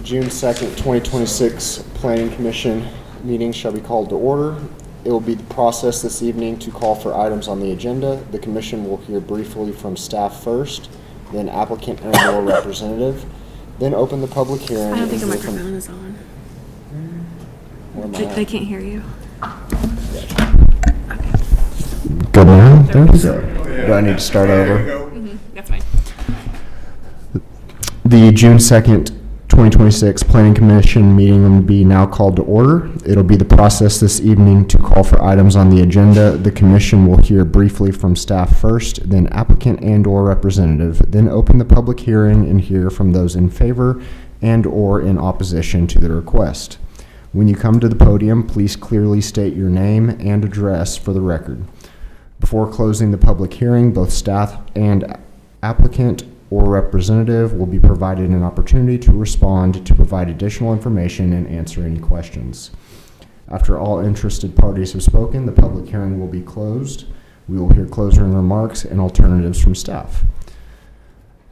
June 2nd, 2026 Planning Commission meeting shall be called to order. It will be the process this evening to call for items on the agenda. The commission will hear briefly from staff first, then applicant and or representative, then open the public hearing. I don't think the microphone is on. They can't hear you. Good now? There we go. Do I need to start over? That's fine. The June 2nd, 2026 Planning Commission meeting will be now called to order. It'll be the process this evening to call for items on the agenda. The commission will hear briefly from staff first, then applicant and or representative, then open the public hearing and hear from those in favor and or in opposition to the request. When you come to the podium, please clearly state your name and address for the record. Before closing the public hearing, both staff and applicant or representative will be provided an opportunity to respond, to provide additional information and answer any questions. After all interested parties have spoken, the public hearing will be closed. We will hear closing remarks and alternatives from staff.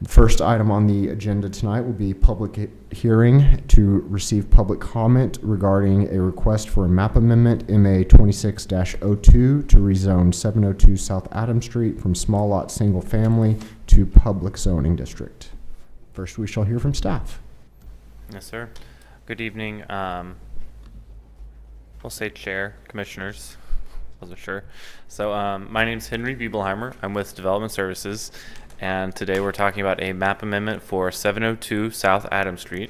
The first item on the agenda tonight will be public hearing to receive public comment regarding a request for a map amendment MA 26-02 to rezone 702 South Adams Street from small lot single family to public zoning district. First, we shall hear from staff. Yes, sir. Good evening. We'll say chair, commissioners. Wasn't sure. So my name's Henry Biebelheimer. I'm with Development Services. And today we're talking about a map amendment for 702 South Adams Street.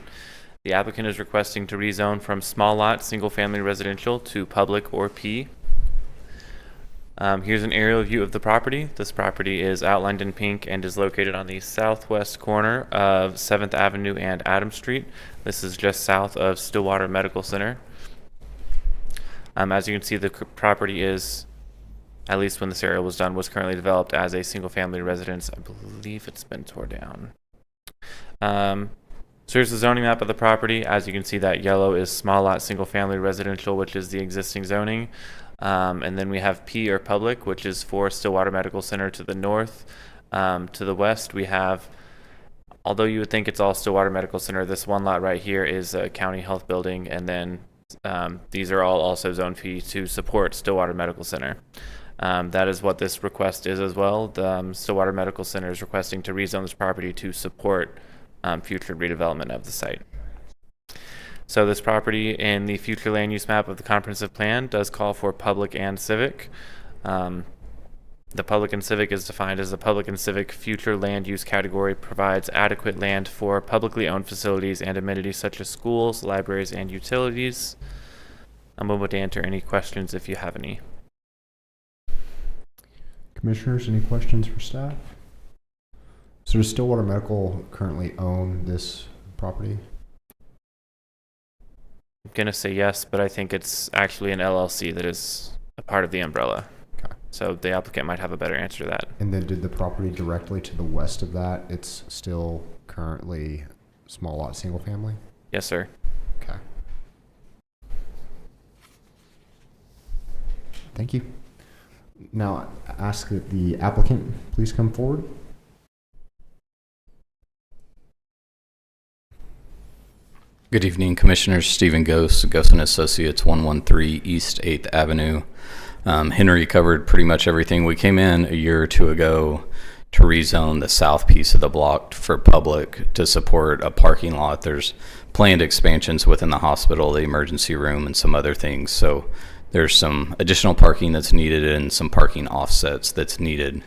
The applicant is requesting to rezone from small lot single family residential to public or P. Here's an aerial view of the property. This property is outlined in pink and is located on the southwest corner of 7th Avenue and Adams Street. This is just south of Stillwater Medical Center. As you can see, the property is, at least when this area was done, was currently developed as a single-family residence. I believe it's been torn down. So here's the zoning map of the property. As you can see, that yellow is small lot single-family residential, which is the existing zoning. And then we have P or public, which is for Stillwater Medical Center to the north. To the west, we have, although you would think it's all Stillwater Medical Center, this one lot right here is a county health building. And then these are all also zone P to support Stillwater Medical Center. That is what this request is as well. The Stillwater Medical Center is requesting to rezone this property to support future redevelopment of the site. So this property in the future land use map of the comprehensive plan does call for public and civic. The public and civic is defined as the public and civic future land use category provides adequate land for publicly owned facilities and amenities such as schools, libraries, and utilities. I'm able to answer any questions if you have any. Commissioners, any questions for staff? So does Stillwater Medical currently own this property? I'm going to say yes, but I think it's actually an LLC that is a part of the umbrella. Okay. So the applicant might have a better answer to that. And then did the property directly to the west of that, it's still currently small lot single family? Yes, sir. Okay. Thank you. Now, ask that the applicant please come forward. Good evening, Commissioners. Stephen Gose, Gose & Associates, 113 East 8th Avenue. Henry covered pretty much everything. We came in a year or two ago to rezone the south piece of the block for public to support a parking lot. There's planned expansions within the hospital, the emergency room, and some other things. So there's some additional parking that's needed and some parking offsets that's needed.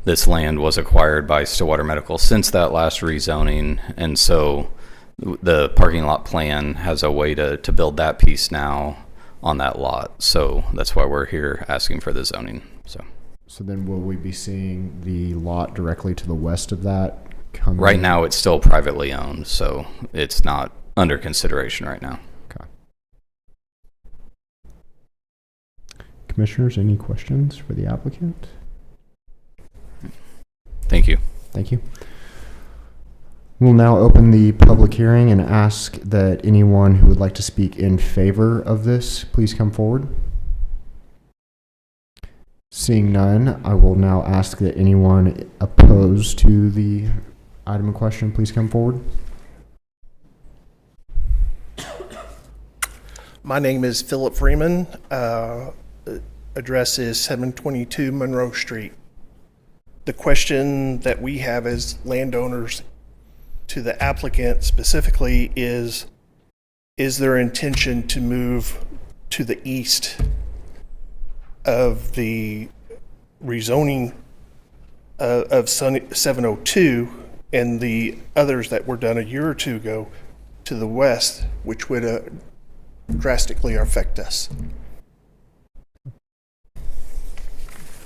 This land was acquired by Stillwater Medical since that last rezoning, and so the parking lot plan has a way to build that piece now on that lot. So that's why we're here asking for the zoning. So then will we be seeing the lot directly to the west of that come right in? now it's still privately owned, so it's not under consideration right now. Okay. Commissioners, any questions for the applicant? Thank you. Thank you. We'll now open the public hearing and ask that anyone who would like to speak in favor of this, please come forward. Seeing none, I will now ask that anyone opposed to the item in question, please come forward. My name is Philip Freeman. Address is 722 Monroe Street. The question that we have as landowners to the applicant specifically is there intention to move to the east of the rezoning of 702 and the others that were done a year or two ago to the west, which would drastically affect us?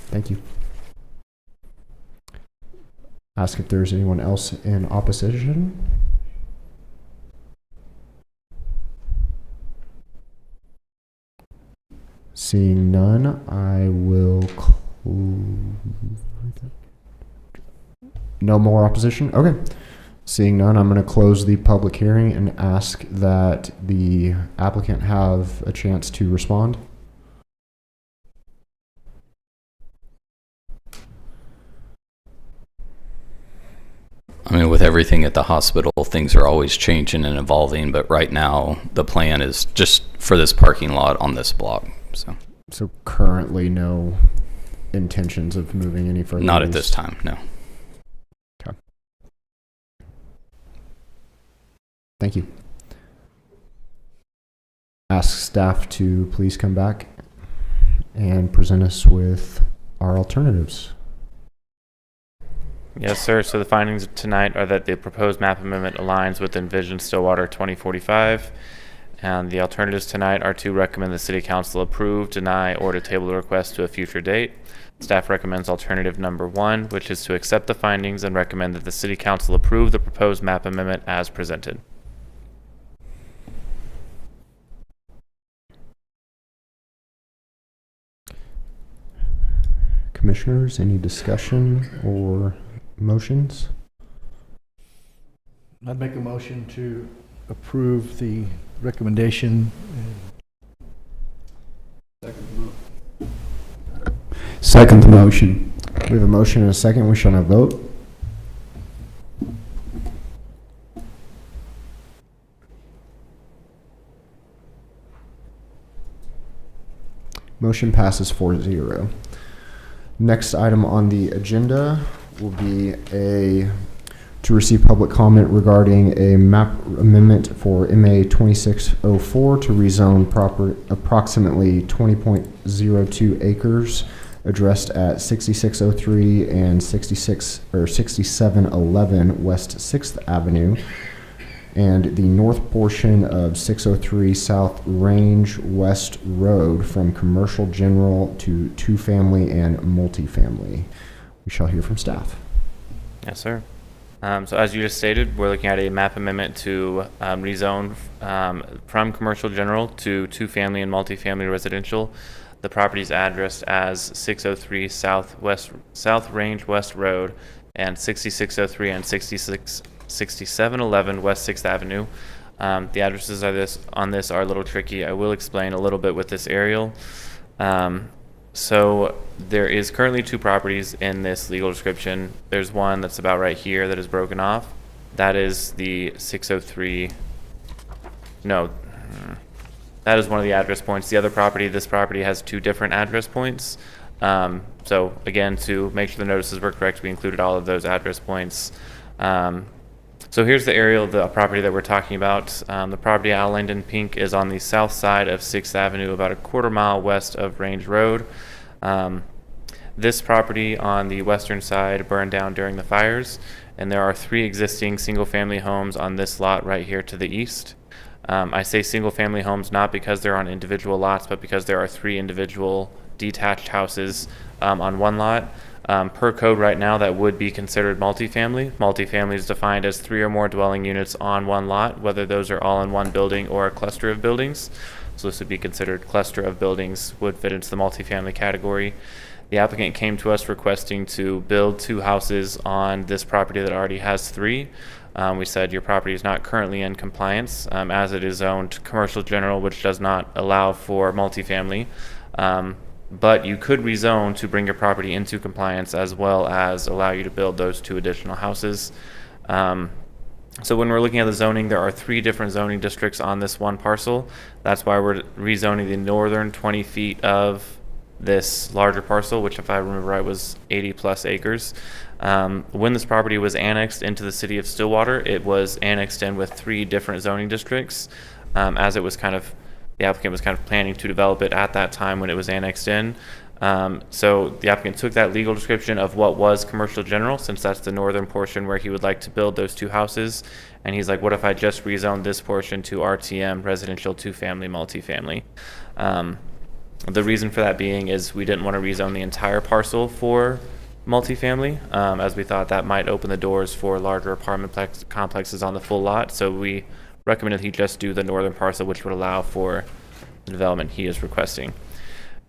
Thank you. Ask if there's anyone else in opposition. Seeing none, I will no more opposition? Okay. Seeing none, I'm going to close the public hearing and ask that the applicant have a chance to respond. I mean, with everything at the hospital, things are always changing and evolving, but right now the plan is just for this parking lot on this block. So currently no intentions of moving any further? Not at this time, no. Okay. Thank you. Ask staff to please come back and present us with our alternatives. Yes, sir. So the findings tonight are that the proposed map amendment aligns with Envision Stillwater 2045. And the alternatives tonight are to recommend the City Council approve, deny, or to table the request to a future date. Staff recommends alternative number 1, which is to accept the findings and recommend that the City Council approve the proposed map amendment as presented. Commissioners, any discussion or motions? I'd make a motion to approve the recommendation. Second the motion. We have a motion and a second. We shall now vote. Motion passes 4-0. Next item on the agenda will be to receive public comment regarding a map amendment for MA 2604 to rezone approximately 20.02 acres addressed at 6603 and 6711 West 6th Avenue and the north portion of 603 South Range West Road from commercial general to two-family and multifamily. We shall hear from staff. Yes, sir. So as you just stated, we're looking at a map amendment to rezone from commercial general to two-family and multifamily residential. The property is addressed as 603 South Range West Road and 6603 and 6711 West 6th Avenue. The addresses on this are a little tricky. I will explain a little bit with this aerial. So there is currently 2 properties in this legal description. There's one that's about right here that is broken off. That is the 603. No, that is one of the address points. The other property, this property has 2 different address points. So again, to make sure the notices were correct, we included all of those address points. So here's the aerial of the property that we're talking about. The property outlined in pink is on the south side of 6th Avenue, about a quarter mile west of Range Road. This property on the western side burned down during the fires, and there are 3 existing single-family homes on this lot right here to the east. I say single-family homes not because they're on individual lots, but because there are 3 individual detached houses on one lot. Per code right now, that would be considered multifamily. Multifamily is defined as 3 or more dwelling units on one lot, whether those are all in one building or a cluster of buildings. So this would be considered cluster of buildings, would fit into the multifamily category. The applicant came to us requesting to build 2 houses on this property that already has 3. We said your property is not currently in compliance as it is zoned commercial general, which does not allow for multifamily. But you could rezone to bring your property into compliance as well as allow you to build those 2 additional houses. So when we're looking at the zoning, there are 3 different zoning districts on this one parcel. That's why we're rezoning the northern 20 feet of this larger parcel, which if I remember right was 80 plus acres. When this property was annexed into the city of Stillwater, it was annexed in with 3 different zoning districts, as it was the applicant was kind of planning to develop it at that time when it was annexed in. So the applicant took that legal description of what was commercial general, since that's the northern portion where he would like to build those 2 houses. And he's like, what if I just rezoned this portion to RTM, residential 2-family, multifamily? The reason for that being is we didn't want to rezone the entire parcel for multifamily, as we thought that might open the doors for larger apartment complexes on the full lot. So we recommended he just do the northern parcel, which would allow for the development he is requesting.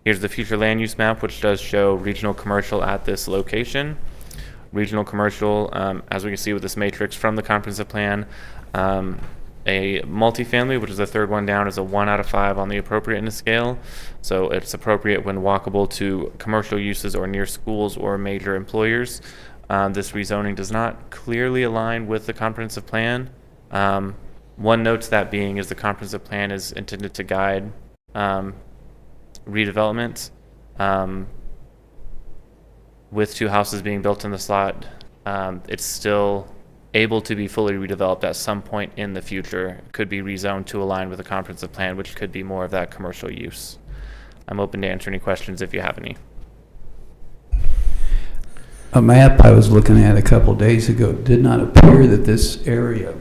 Here's the future land use map, which does show regional commercial at this location. Regional commercial, as we can see with this matrix from the comprehensive plan, a multifamily, which is the 3rd one down, is a 1 out of 5 on the appropriateness scale. So it's appropriate when walkable to commercial uses or near schools or major employers. This rezoning does not clearly align with the comprehensive plan. One note to that being is the comprehensive plan is intended to guide redevelopment. With 2 houses being built in the slot, it's still able to be fully redeveloped at some point in the future. It could be rezoned to align with the comprehensive plan, which could be more of that commercial use. I'm open to answer any questions if you have any. A map I was looking at a couple days ago did not appear that this area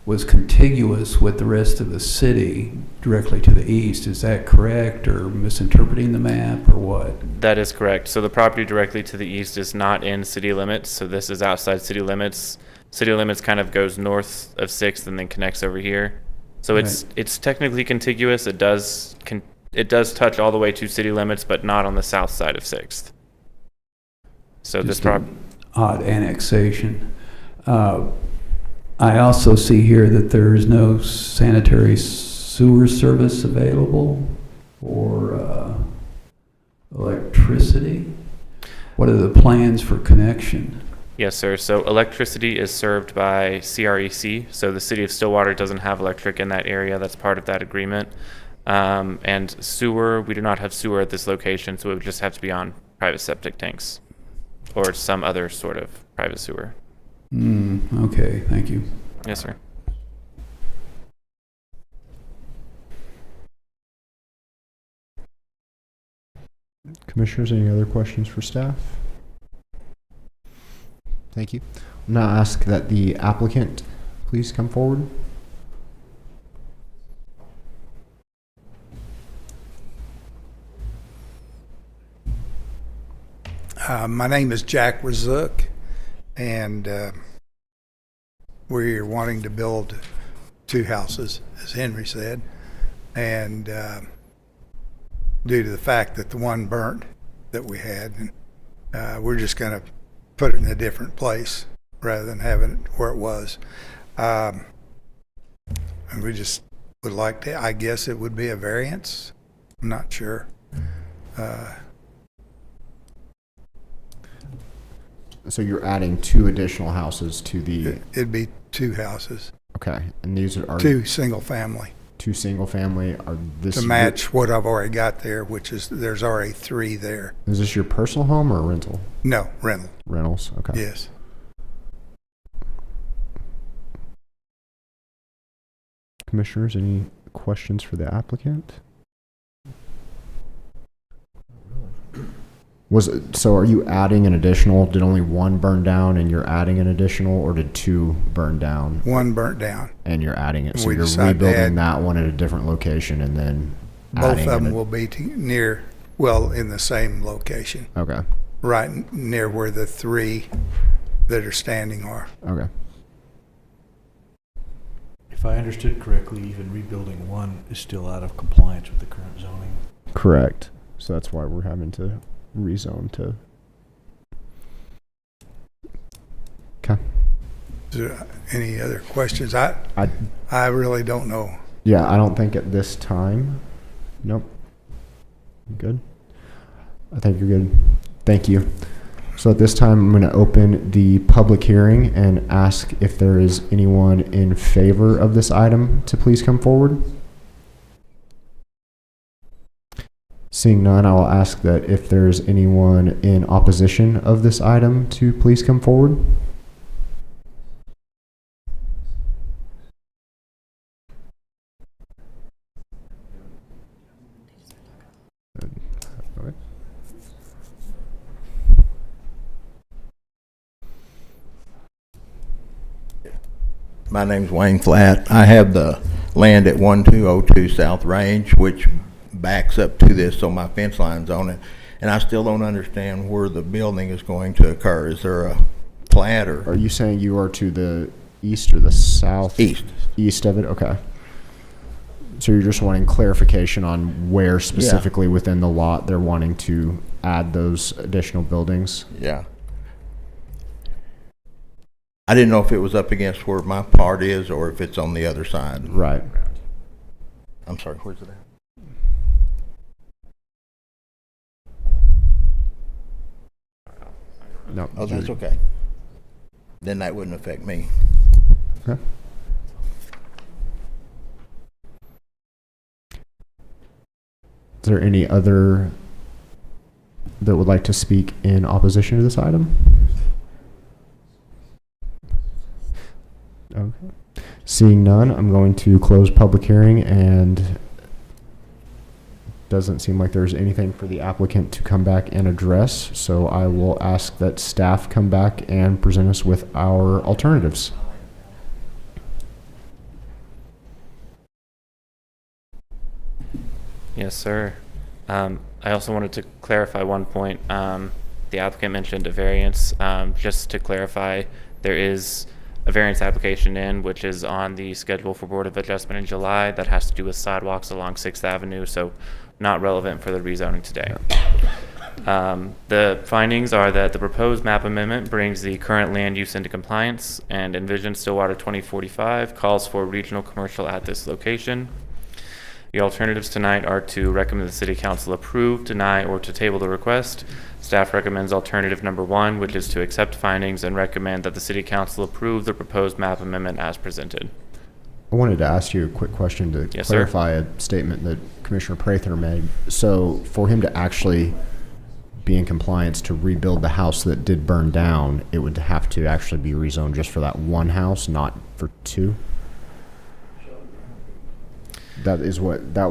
was contiguous with the rest of the city directly to the east. Is that correct, or misinterpreting the map, or what? That is correct. So the property directly to the east is not in city limits. So this is outside city limits. City limits kind of goes north of 6th and then connects over here. So it's technically contiguous. It does touch all the way to city limits, but not on the south side of 6th. So Just this property. Odd annexation. I also see here that there is no sanitary sewer service available or electricity. What are the plans for connection? Yes, sir. So electricity is served by CREC. So the city of Stillwater doesn't have electric in that area. That's part of that agreement. And sewer, we do not have sewer at this location, so it would just have to be on private septic tanks or some other sort of private sewer. Okay, thank you. Yes, sir. Commissioners, any other questions for staff? Thank you. I'll now ask that the applicant please come forward. My name is Jack Razuk, and we're wanting to build 2 houses, as Henry said, and due to the fact that the one burnt that we had, and we're just going to put it in a different place rather than having it where it was. And we just would like to, I guess it would be a variance. I'm not sure. So you're adding 2 additional houses to the, It'd be 2 houses, okay, and these are 2 single family. 2 single family. Are this To match what I've already got there, which is, there's already 3 there. Is this your personal home or rental? No, rental, Rentals, okay. yes. Commissioners, any questions for the applicant? So are you adding an additional, did only 1 burn down and you're adding an additional, or did 2 burn down 1 burnt down. and you're adding it? So We you're decided to rebuilding add- that one at a different location and then Both adding of them an- will be near, well, in the same location, Okay, right near where the 3 that are standing are. okay. If I understood correctly, even rebuilding 1 is still out of compliance with the current zoning. Correct. So that's why we're having to rezone to. Okay. Is there any other questions? I really don't know. Yeah, I don't think at this time. Nope. Good. I think you're good. Thank you. So at this time, I'm going to open the public hearing and ask if there is anyone in favor of this item to please come forward. Seeing none, I will ask that if there's anyone in opposition of this item to please come forward. My name's Wayne Flatt. I have the land at 1202 South Range, which backs up to this, so my fence line's on it. And I still don't understand where the building is going to occur. Is there a plat or? Are you saying you are to the east or the south? East. East of it? Okay. So you're just wanting clarification on where specifically within the lot they're wanting to add those additional buildings? Yeah. I didn't know if it was up against where my part is or if it's on the other side. Right. I'm sorry, where's it at? No. Oh, that's okay. Then that wouldn't affect me. Okay. Is there any other that would like to speak in opposition to this item? Okay. Seeing none, I'm going to close public hearing, and doesn't seem like there's anything for the applicant to come back and address, so I will ask that staff come back and present us with our alternatives. Yes, sir. I also wanted to clarify one point. The applicant mentioned a variance. Just to clarify, there is a variance application in, which is on the schedule for Board of Adjustment in July, that has to do with sidewalks along 6th Avenue, so not relevant for the rezoning today. The findings are that the proposed map amendment brings the current land use into compliance, and Envision Stillwater 2045 calls for regional commercial at this location. The alternatives tonight are to recommend the City Council approve, deny, or to table the request. Staff recommends alternative number 1, which is to accept findings and recommend that the City Council approve the proposed map amendment as presented. I wanted to ask you a quick question to Yes, sir. clarify a statement that Commissioner Prather made. So for him to actually be in compliance to rebuild the house that did burn down, it would have to actually be rezoned just for that one house, not for two? That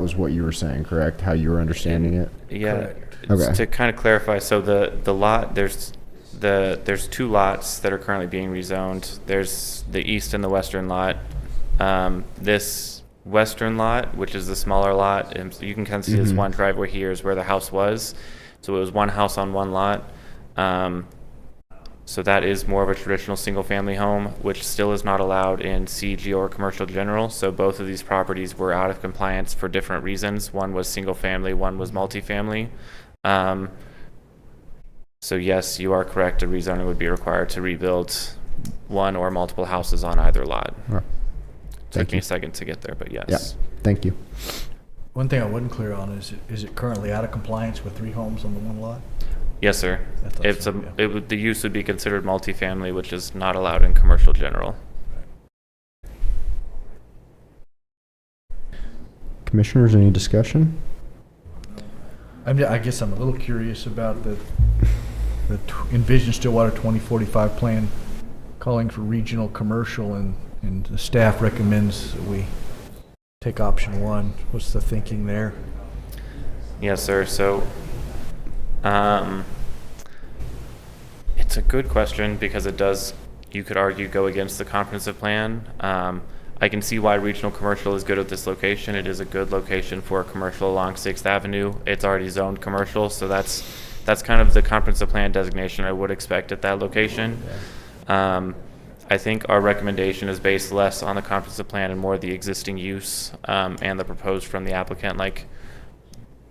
was what you were saying, correct? How you were understanding it? Yeah. Okay. To kind of clarify, so the lot, there's 2 lots that are currently being rezoned. There's the east and the western lot. This western lot, which is the smaller lot, and so you can kind of see this one driveway here is where the house was. So it was one house on one lot. So that is more of a traditional single-family home, which still is not allowed in CG or commercial general. So both of these properties were out of compliance for different reasons. One was single-family, one was multifamily. So yes, you are correct. A rezoning would be required to rebuild one or multiple houses on either lot. All right. Took me a second to get there, but yes. Yeah, thank you. One thing I wasn't clear on is it currently out of compliance with 3 homes on the one lot? Yes, sir. I thought It's so, yeah. the use would be considered multifamily, which is not allowed in commercial general. Commissioners, any discussion? I guess I'm a little curious about the Envision Stillwater 2045 plan calling for regional commercial, and the staff recommends that we take option 1. What's the thinking there? Yes, sir. So, it's a good question because it does, you could argue, go against the comprehensive plan. I can see why regional commercial is good at this location. It is a good location for commercial along 6th Avenue. It's already zoned commercial, so that's kind of the comprehensive plan designation I would expect at that location. I think our recommendation is based less on the comprehensive plan and more the existing use and the proposed from the applicant. Like,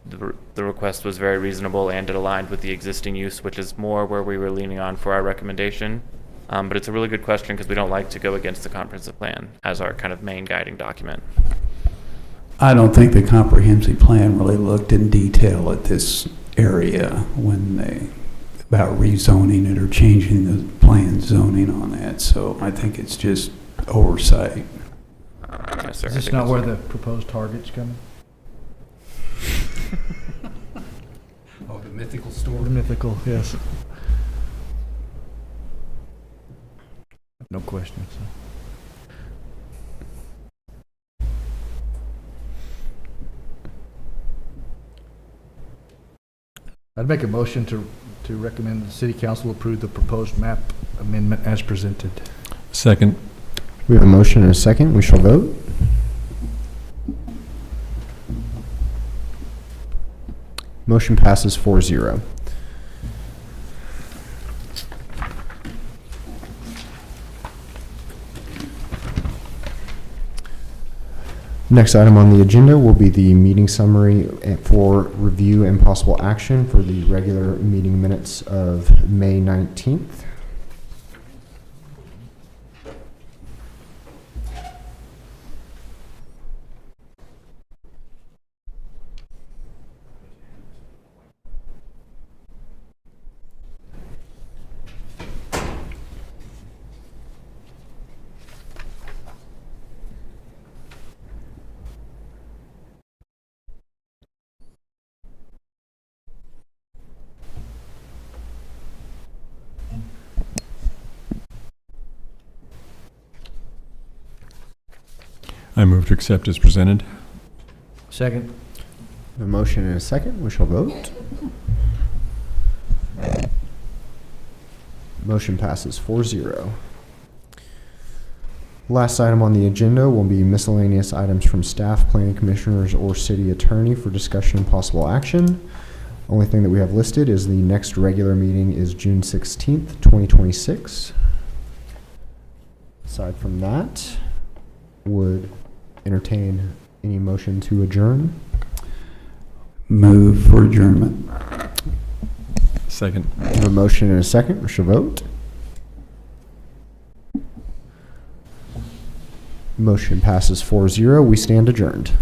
the request was very reasonable and it aligned with the existing use, which is more where we were leaning on for our recommendation. But it's a really good question because we don't like to go against the comprehensive plan as our kind of main guiding document. I don't think the comprehensive plan really looked in detail at this area when about rezoning it or changing the plan zoning on that. So I think it's just oversight. Yes, sir. Is I this think not that's where right. the proposed Target's coming? Oh, the mythical store. The mythical, yes. No questions. I'd make a motion to recommend the city council approve the proposed map amendment as presented. Second. We have a motion and a second. We shall vote. Motion passes 4-0. Next item on the agenda will be the meeting summary for review and possible action for the regular meeting minutes of May 19th. I move to accept as presented. Second. A motion and a second. We shall vote. Motion passes 4-0. Last item on the agenda will be miscellaneous items from staff, planning commissioners, or city attorney for discussion and possible action. Only thing that we have listed is the next regular meeting is June 16th, 2026. Aside from that, would entertain any motion to adjourn. Move for adjournment. Second. We have a motion and a second. We shall vote. Motion passes 4-0. We stand adjourned.